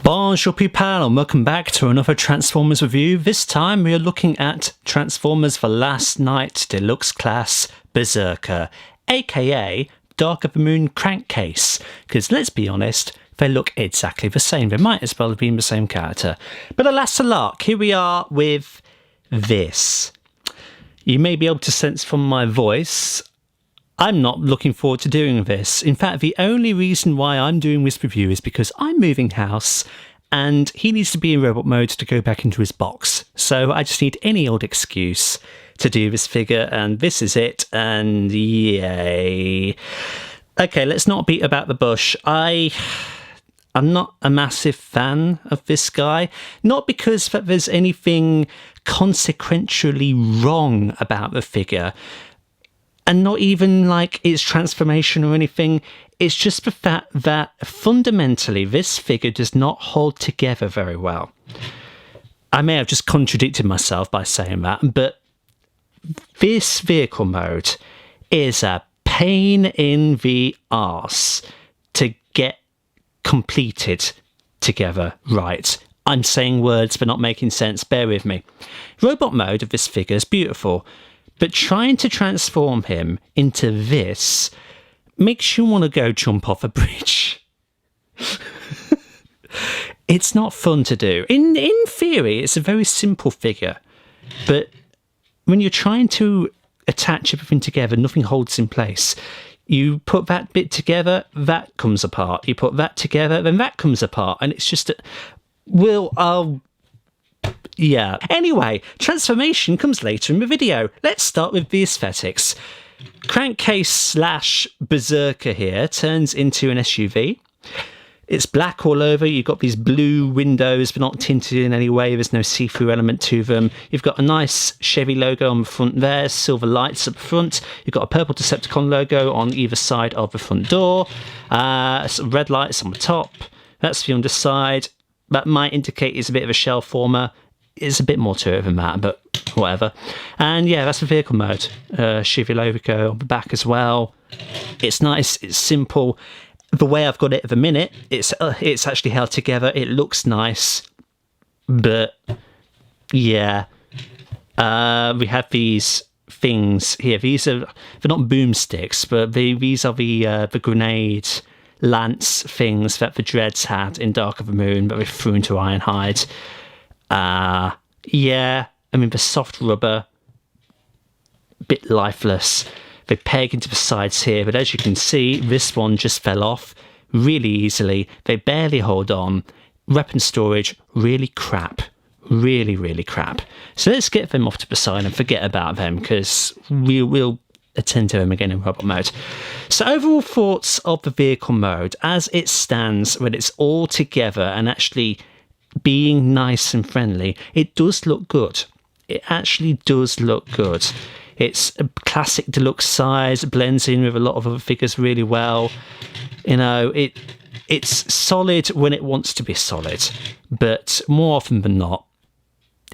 Bonjour people and welcome back to another Transformers review. This time we are looking at Transformers The Last Knight Deluxe Class Berserker, aka Dark of the Moon Crankcase, because let's be honest, they look exactly the same. They might as well have been the same character. But alas alack, here we are with this. You may be able to sense from my voice, I'm not looking forward to doing this. In fact, the only reason why I'm doing this review is because I'm moving house and he needs to be in robot mode to go back into his box. So I just need any old excuse to do this figure, and this is it, and yay. Okay, let's not beat about the bush. I'm not a massive fan of this guy, not because that there's anything consequentially wrong about the figure, and not even like its transformation or anything. It's just the fact that fundamentally this figure does not hold together very well. I may have just contradicted myself by saying that, but this vehicle mode is a pain in the arse to get completed together right. I'm saying words but not making sense, bear with me. Robot mode of this figure is beautiful, but trying to transform him into this makes you want to go jump off a bridge. It's not fun to do. In theory, it's a very simple figure, but when you're trying to attach everything together, nothing holds in place. You put that bit together, that comes apart. You put that together, then that comes apart, and it's just yeah. Anyway, transformation comes later in the video. Let's start with the aesthetics. Crankcase / Berserker here turns into an SUV. It's black all over. You've got these blue windows, but not tinted in any way. There's no see-through element to them. You've got a nice Chevy logo on the front there, silver lights up front. You've got a purple Decepticon logo on either side of the front door. Some red lights on the top. That's the underside. That might indicate it's a bit of a shell former. It's a bit more to it than that, but whatever. And yeah, that's the vehicle mode. Chevy logo on the back as well. It's nice, it's simple. The way I've got it at the minute, it's actually held together. It looks nice, but yeah. We have these things here. They're not boomsticks, but these are the grenade lance things that the Dreads had in Dark of the Moon, but we threw into Ironhide. Yeah, I mean, the soft rubber, bit lifeless. They peg into the sides here, but as you can see, this one just fell off really easily. They barely hold on. Weapon storage, really crap. Really, really crap. So let's get them off to the side and forget about them, because we'll attend to them again in robot mode. So overall thoughts of the vehicle mode as it stands when it's all together and actually being nice and friendly, it does look good. It actually does look good. It's a classic deluxe size, blends in with a lot of other figures really well. You know, it's solid when it wants to be solid, but more often than not,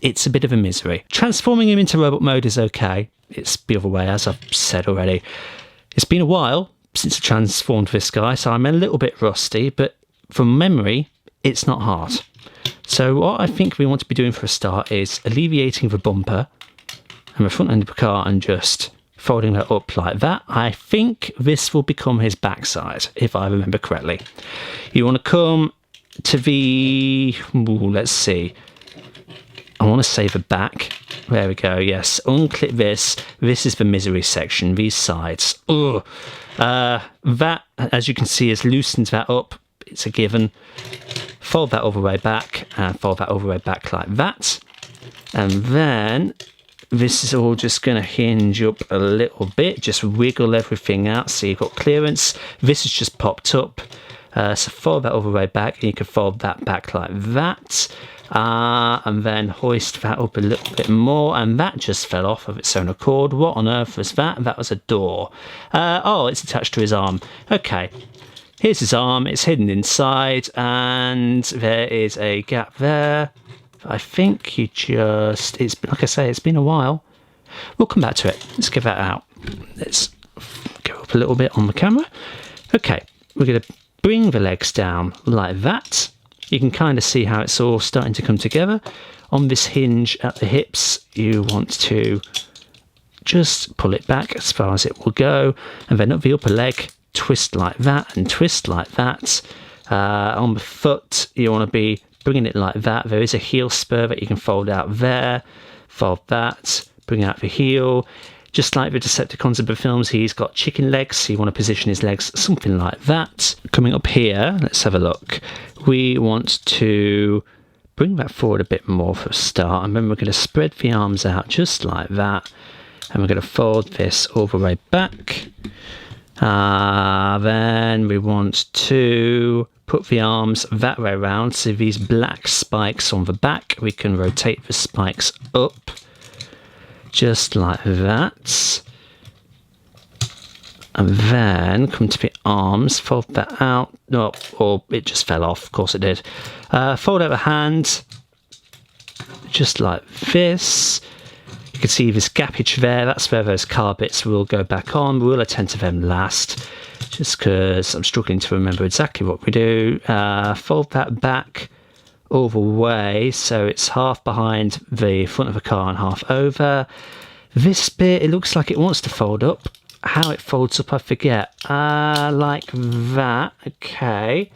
it's a bit of a misery. Transforming him into robot mode is okay. It's the other way, as I've said already. It's been a while since I transformed this guy, so I'm a little bit rusty, but from memory, it's not hard. So what I think we want to be doing for a start is alleviating the bumper and the front end of the car and just folding that up like that. I think this will become his backside, if I remember correctly. You want to come to the... let's see. I want to say the back. There we go, yes. Unclip this. This is the misery section, these sides. Ugh. That, as you can see, has loosened that up. It's a given. Fold that all the way back and fold that all the way back like that. And then this is all just going to hinge up a little bit. Just wiggle everything out so you've got clearance. This has just popped up. So fold that all the way back, and you can fold that back like that. And then hoist that up a little bit more, and that just fell off of its own accord. What on earth was that? That was a door. Oh, it's attached to his arm. Okay. Here's his arm, it's hidden inside, and there is a gap there. I think it's like I say, it's been a while. We'll come back to it. Let's get that out. Let's go up a little bit on the camera. Okay, we're going to bring the legs down like that. you can kind of see how it's all starting to come together. On this hinge at the hips, you want to just pull it back as far as it will go, and then up the upper leg, twist like that and twist like that. On the foot, you want to be bringing it like that. There is a heel spur that you can fold out there, fold that, bring out the heel. Just like the Decepticons of the films, he's got chicken legs, so you want to position his legs something like that. Coming up here, let's have a look. We want to bring that forward a bit more for a start, and then we're going to spread the arms out just like that, and we're going to fold this all the way back. Then we want to put the arms that way around, so these black spikes on the back, we can rotate the spikes up just like that, and then come to the arms, fold that out. No, or it just fell off, of course it did. Fold out the hand just like this. You can see this gappage there, that's where those car bits will go back on. We'll attend to them last, just because I'm struggling to remember exactly what we do. Fold that back all the way, so it's half behind the front of the car and half over. This bit, it looks like it wants to fold up. How it folds up, I forget. Like that, okay.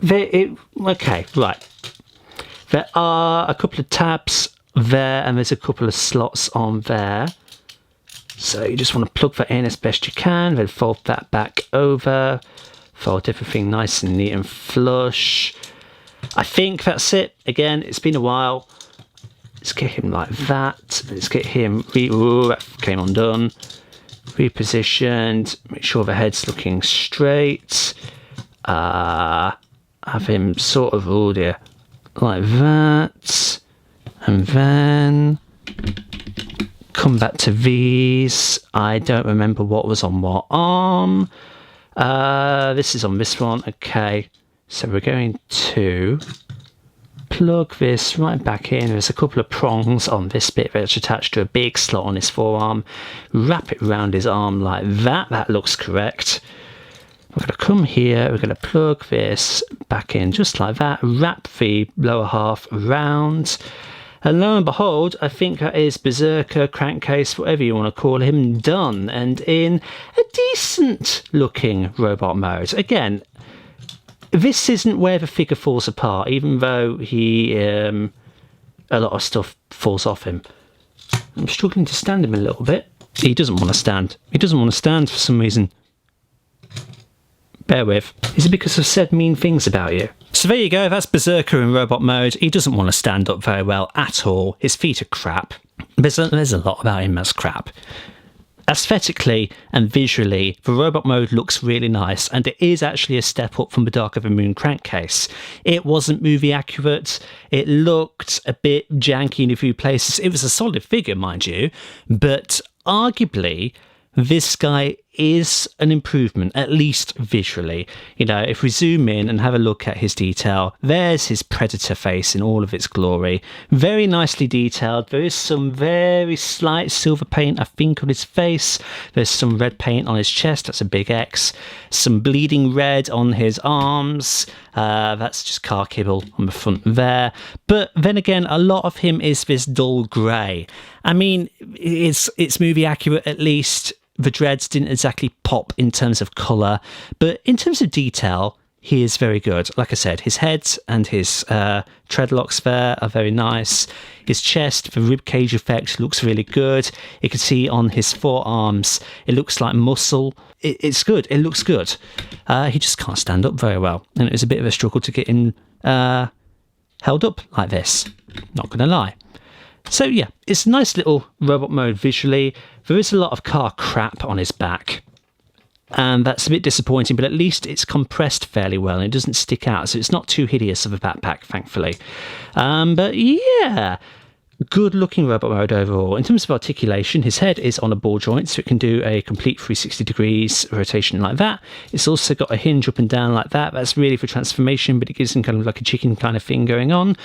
Okay, right. There are a couple of tabs there, and there's a couple of slots on there. So you just want to plug that in as best you can, then fold that back over. Fold everything nice and neat and flush. I think that's it. Again, it's been a while. Let's get him like that. Let's get him, ooh, that came undone. Repositioned, make sure the head's looking straight. Have him sort of, oh dear, like that. And then come back to these. I don't remember what was on what arm. This is on this one, okay. So we're going to plug this right back in. There's a couple of prongs on this bit that's attached to a big slot on his forearm. Wrap it around his arm like that. That looks correct. We're going to come here. We're going to plug this back in just like that. Wrap the lower half around. And lo and behold, I think that is Berserker, Crankcase, whatever you want to call him, done. And in a decent looking robot mode. Again, this isn't where the figure falls apart, even though he, a lot of stuff falls off him. I'm struggling to stand him a little bit. He doesn't want to stand. He doesn't want to stand for some reason. Bear with. Is it because I've said mean things about you? So there you go, that's Berserker in robot mode. He doesn't want to stand up very well at all. His feet are crap. There's a lot about him that's crap. Aesthetically and visually, the robot mode looks really nice, and it is actually a step up from the Dark of the Moon crankcase. It wasn't movie accurate, it looked a bit janky in a few places. It was a solid figure, mind you, but arguably this guy is an improvement, at least visually. You know, if we zoom in and have a look at his detail, there's his Predator face in all of its glory. Very nicely detailed. There is some very slight silver paint, I think, on his face. There's some red paint on his chest. That's a big X. Some bleeding red on his arms. That's just car kibble on the front there. But then again, a lot of him is this dull grey. I mean, it's movie accurate at least. The dreads didn't exactly pop in terms of colour, but in terms of detail, he is very good. Like I said, his head and his treadlocks there are very nice. His chest, the ribcage effect looks really good. You can see on his forearms, it looks like muscle. It's good. It looks good. He just can't stand up very well, and it was a bit of a struggle to get him held up like this. Not going to lie. So yeah, it's a nice little robot mode visually. There is a lot of car crap on his back, and that's a bit disappointing, but at least it's compressed fairly well and it doesn't stick out, so it's not too hideous of a backpack, thankfully. But yeah, good looking robot mode overall. In terms of articulation, his head is on a ball joint, so it can do a complete 360 degrees rotation like that. It's also got a hinge up and down like that. That's really for transformation, but it gives him kind of like a chicken kind of thing going on.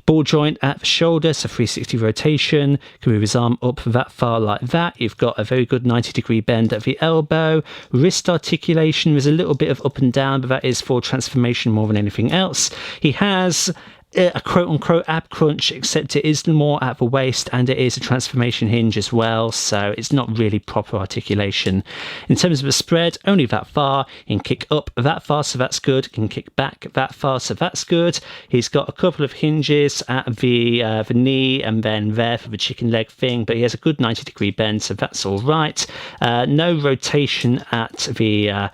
Ball joint at the shoulder, so 360 rotation. Can move his arm up that far like that. You've got a very good 90-degree bend at the elbow. Wrist articulation is a little bit of up and down, but that is for transformation more than anything else. He has a quote-unquote ab crunch, except it is more at the waist, and it is a transformation hinge as well, so it's not really proper articulation. In terms of the spread, only that far. He can kick up that far, so that's good. He can kick back that far, so that's good. He's got a couple of hinges at the knee and then there for the chicken leg thing, but he has a good 90-degree bend, so that's all right. No rotation at the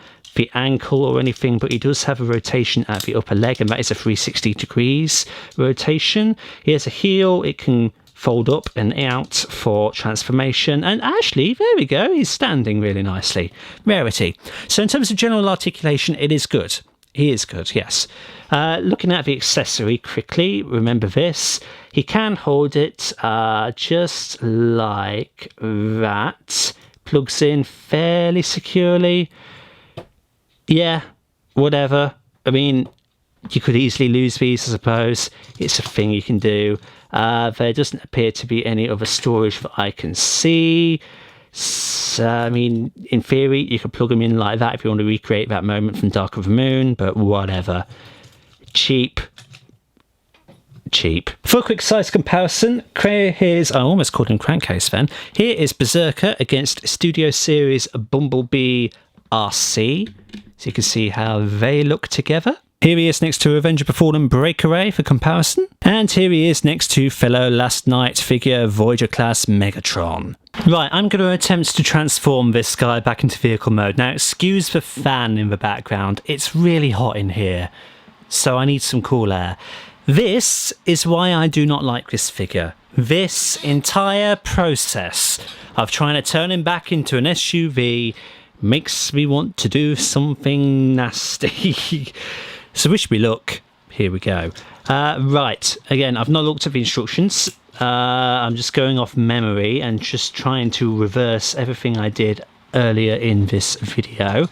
ankle or anything, but he does have a rotation at the upper leg, and that is a 360 degrees rotation. He has a heel, it can fold up and out for transformation, and actually, there we go, he's standing really nicely. Rarity. So in terms of general articulation, it is good. He is good, yes. Looking at the accessory quickly, remember this. He can hold it just like that. Plugs in fairly securely. Yeah, whatever. I mean, you could easily lose these, I suppose. It's a thing you can do. There doesn't appear to be any other storage that I can see. So, I mean, in theory, you could plug them in like that if you want to recreate that moment from Dark of the Moon, but whatever. Cheap. For a quick size comparison, here's, I almost called him Crankcase then. Here is Berserker against Studio Series Bumblebee RC. So you can see how they look together. Here he is next to Avenger Befallen Breakaway for comparison. And here he is next to fellow Last Night figure Voyager class Megatron. Right, I'm going to attempt to transform this guy back into vehicle mode. Now, excuse the fan in the background. It's really hot in here, so I need some cool air. This is why I do not like this figure. This entire process of trying to turn him back into an SUV makes me want to do something nasty. So wish me luck. Here we go. Right, again, I've not looked at the instructions. I'm just going off memory and just trying to reverse everything I did earlier in this video.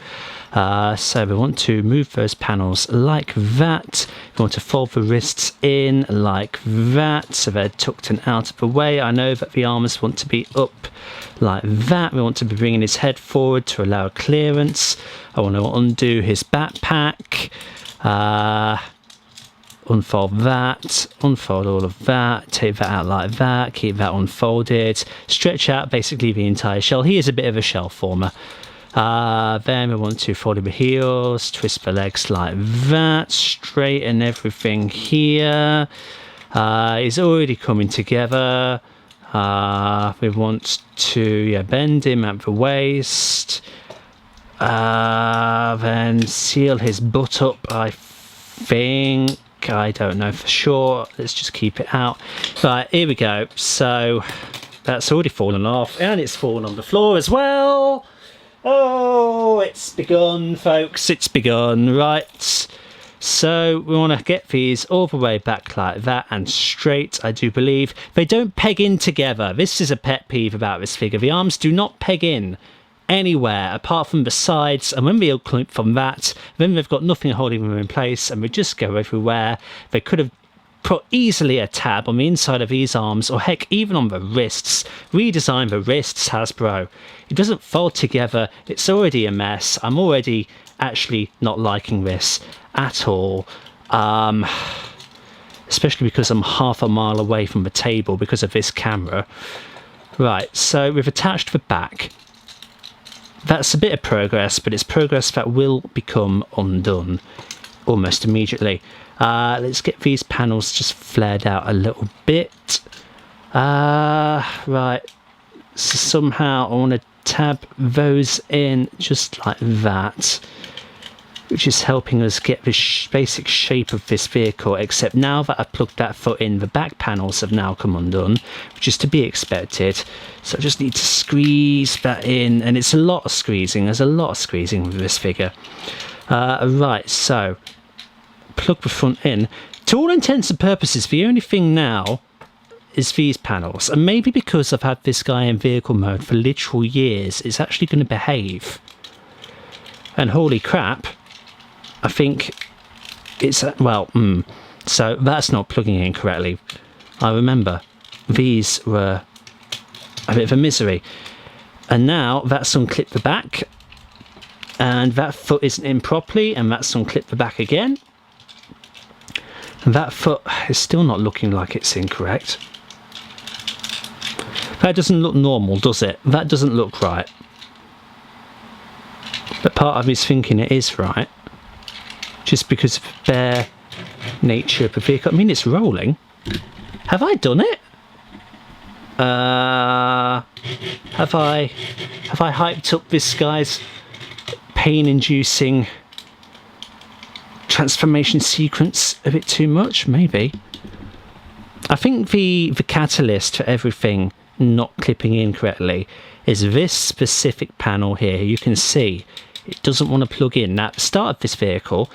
So we want to move those panels like that. We want to fold the wrists in like that, so they're tucked and out of the way. I know that the arms want to be up like that. We want to be bringing his head forward to allow clearance. I want to undo his backpack. Unfold that, unfold all of that, take that out like that, keep that unfolded, stretch out basically the entire shell. He is a bit of a shell former. Then we want to fold the heels, twist the legs like that, straighten everything here. It's already coming together. We want to bend him at the waist. Then seal his butt up, I think. I don't know for sure. Let's just keep it out. Right, here we go. So that's already fallen off, and it's fallen on the floor as well. Oh, it's begun, folks. It's begun. Right. So we want to get these all the way back like that and straight, I do believe. They don't peg in together. This is a pet peeve about this figure. The arms do not peg in anywhere apart from the sides, and when we clip from that, then they've got nothing holding them in place, and we just go everywhere. They could have put easily a tab on the inside of these arms, or heck, even on the wrists. Redesign the wrists, Hasbro. It doesn't fold together. It's already a mess. I'm already actually not liking this at all, especially because I'm half a mile away from the table because of this camera. Right, so we've attached the back. That's a bit of progress, but it's progress that will become undone almost immediately. Let's get these panels just flared out a little bit. Right, so somehow I want to tab those in just like that, which is helping us get the basic shape of this vehicle, except now that I've plugged that foot in, the back panels have now come undone, which is to be expected. So I just need to squeeze that in, and it's a lot of squeezing. There's a lot of squeezing with this figure. Right, so plug the front in. To all intents and purposes, the only thing now is these panels. And maybe because I've had this guy in vehicle mode for literal years, it's actually going to behave. And holy crap, I think it's, well, so that's not plugging in correctly. I remember these were a bit of a misery. And now that's unclipped the back, and that foot isn't in properly, and that's unclipped the back again. And that foot is still not looking like it's incorrect. That doesn't look normal, does it? That doesn't look right. But part of me is thinking it is right, just because of the bare nature of the vehicle. I mean, it's rolling. Have I done it? Have I hyped up this guy's pain-inducing transformation sequence a bit too much? Maybe. I think the catalyst for everything not clipping in correctly is this specific panel here. You can see it doesn't want to plug in. Now, at the start of this vehicle,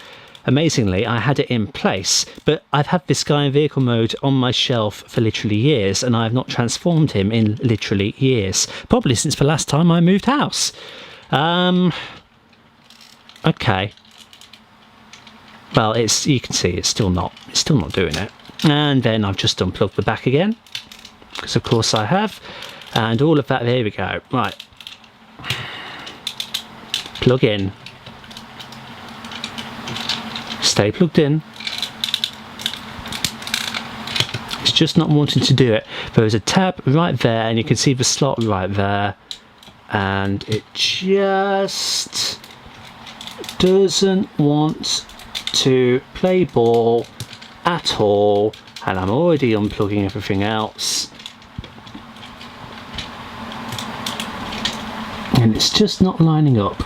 amazingly, I had it in place, but I've had this guy in vehicle mode on my shelf for literally years, and I have not transformed him in literally years. Probably since the last time I moved house. Okay. Well, you can see it's still not doing it. And then I've just unplugged the back again, because of course I have, and all of that. There we go. Right. Plug in. Stay plugged in. It's just not wanting to do it. There is a tab right there, and you can see the slot right there, and it just doesn't want to play ball at all. And I'm already unplugging everything else, and it's just not lining up.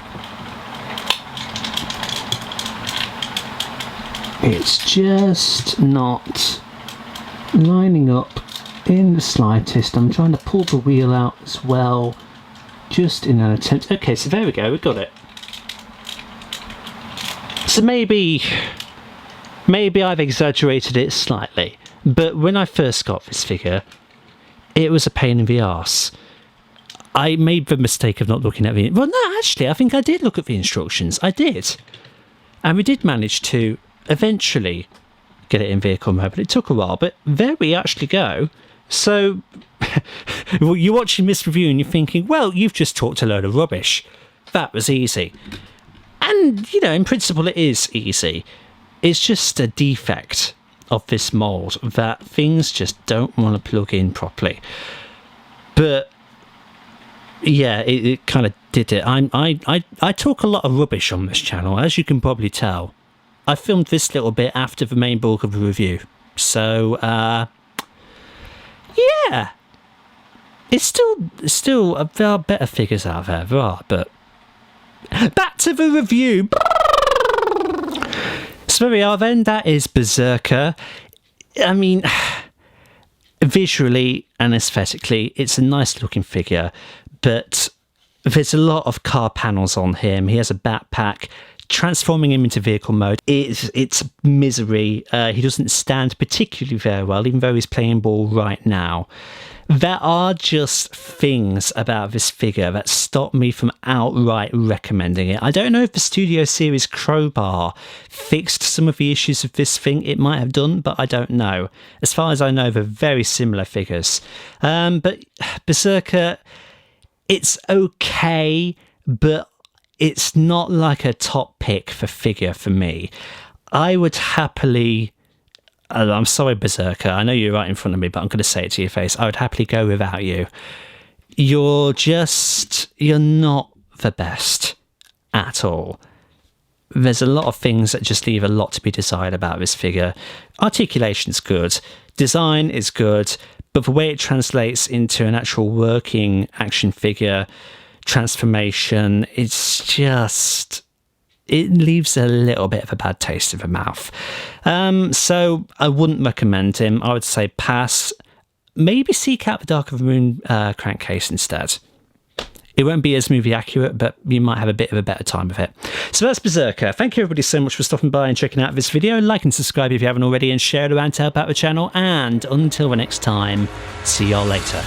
It's just not lining up in the slightest. I'm trying to pull the wheel out as well, just in an attempt. Okay, so there we go, we got it. So maybe I've exaggerated it slightly, but when I first got this figure, it was a pain in the arse. I made the mistake of not looking at the... Well, no, actually, I think I did look at the instructions. I did. And we did manage to eventually get it in vehicle mode, but it took a while. But there we actually go. So you're watching this review and you're thinking, well, you've just talked a load of rubbish. That was easy. And, you know, in principle it is easy. It's just a defect of this mould that things just don't want to plug in properly. But yeah, it kind of did it. I talk a lot of rubbish on this channel, as you can probably tell. I filmed this little bit after the main bulk of the review. So, yeah. It's still there are better figures out there. There are, but back to the review. So there we are then. That is Berserker. I mean, visually and aesthetically, it's a nice looking figure, but there's a lot of car panels on him. He has a backpack. Transforming him into vehicle mode, it's misery. He doesn't stand particularly very well, even though he's playing ball right now. There are just things about this figure that stop me from outright recommending it. I don't know if the Studio Series Crowbar fixed some of the issues of this thing. It might have done, but I don't know. As far as I know, they're very similar figures. But Berserker, it's okay, but it's not like a top pick for figure for me. I would happily... I'm sorry, Berserker. I know you're right in front of me, but I'm going to say it to your face. I would happily go without you. You're not the best at all. There's a lot of things that just leave a lot to be desired about this figure. Articulation's good. Design is good. But the way it translates into an actual working action figure transformation, it's just... it leaves a little bit of a bad taste in the mouth. So I wouldn't recommend him. I would say pass. Maybe seek out the Dark of the Moon crankcase instead. It won't be as movie accurate, but you might have a bit of a better time with it. So that's Berserker. Thank you everybody so much for stopping by and checking out this video. Like and subscribe if you haven't already, and share it around to help out the channel. And until the next time, see y'all later.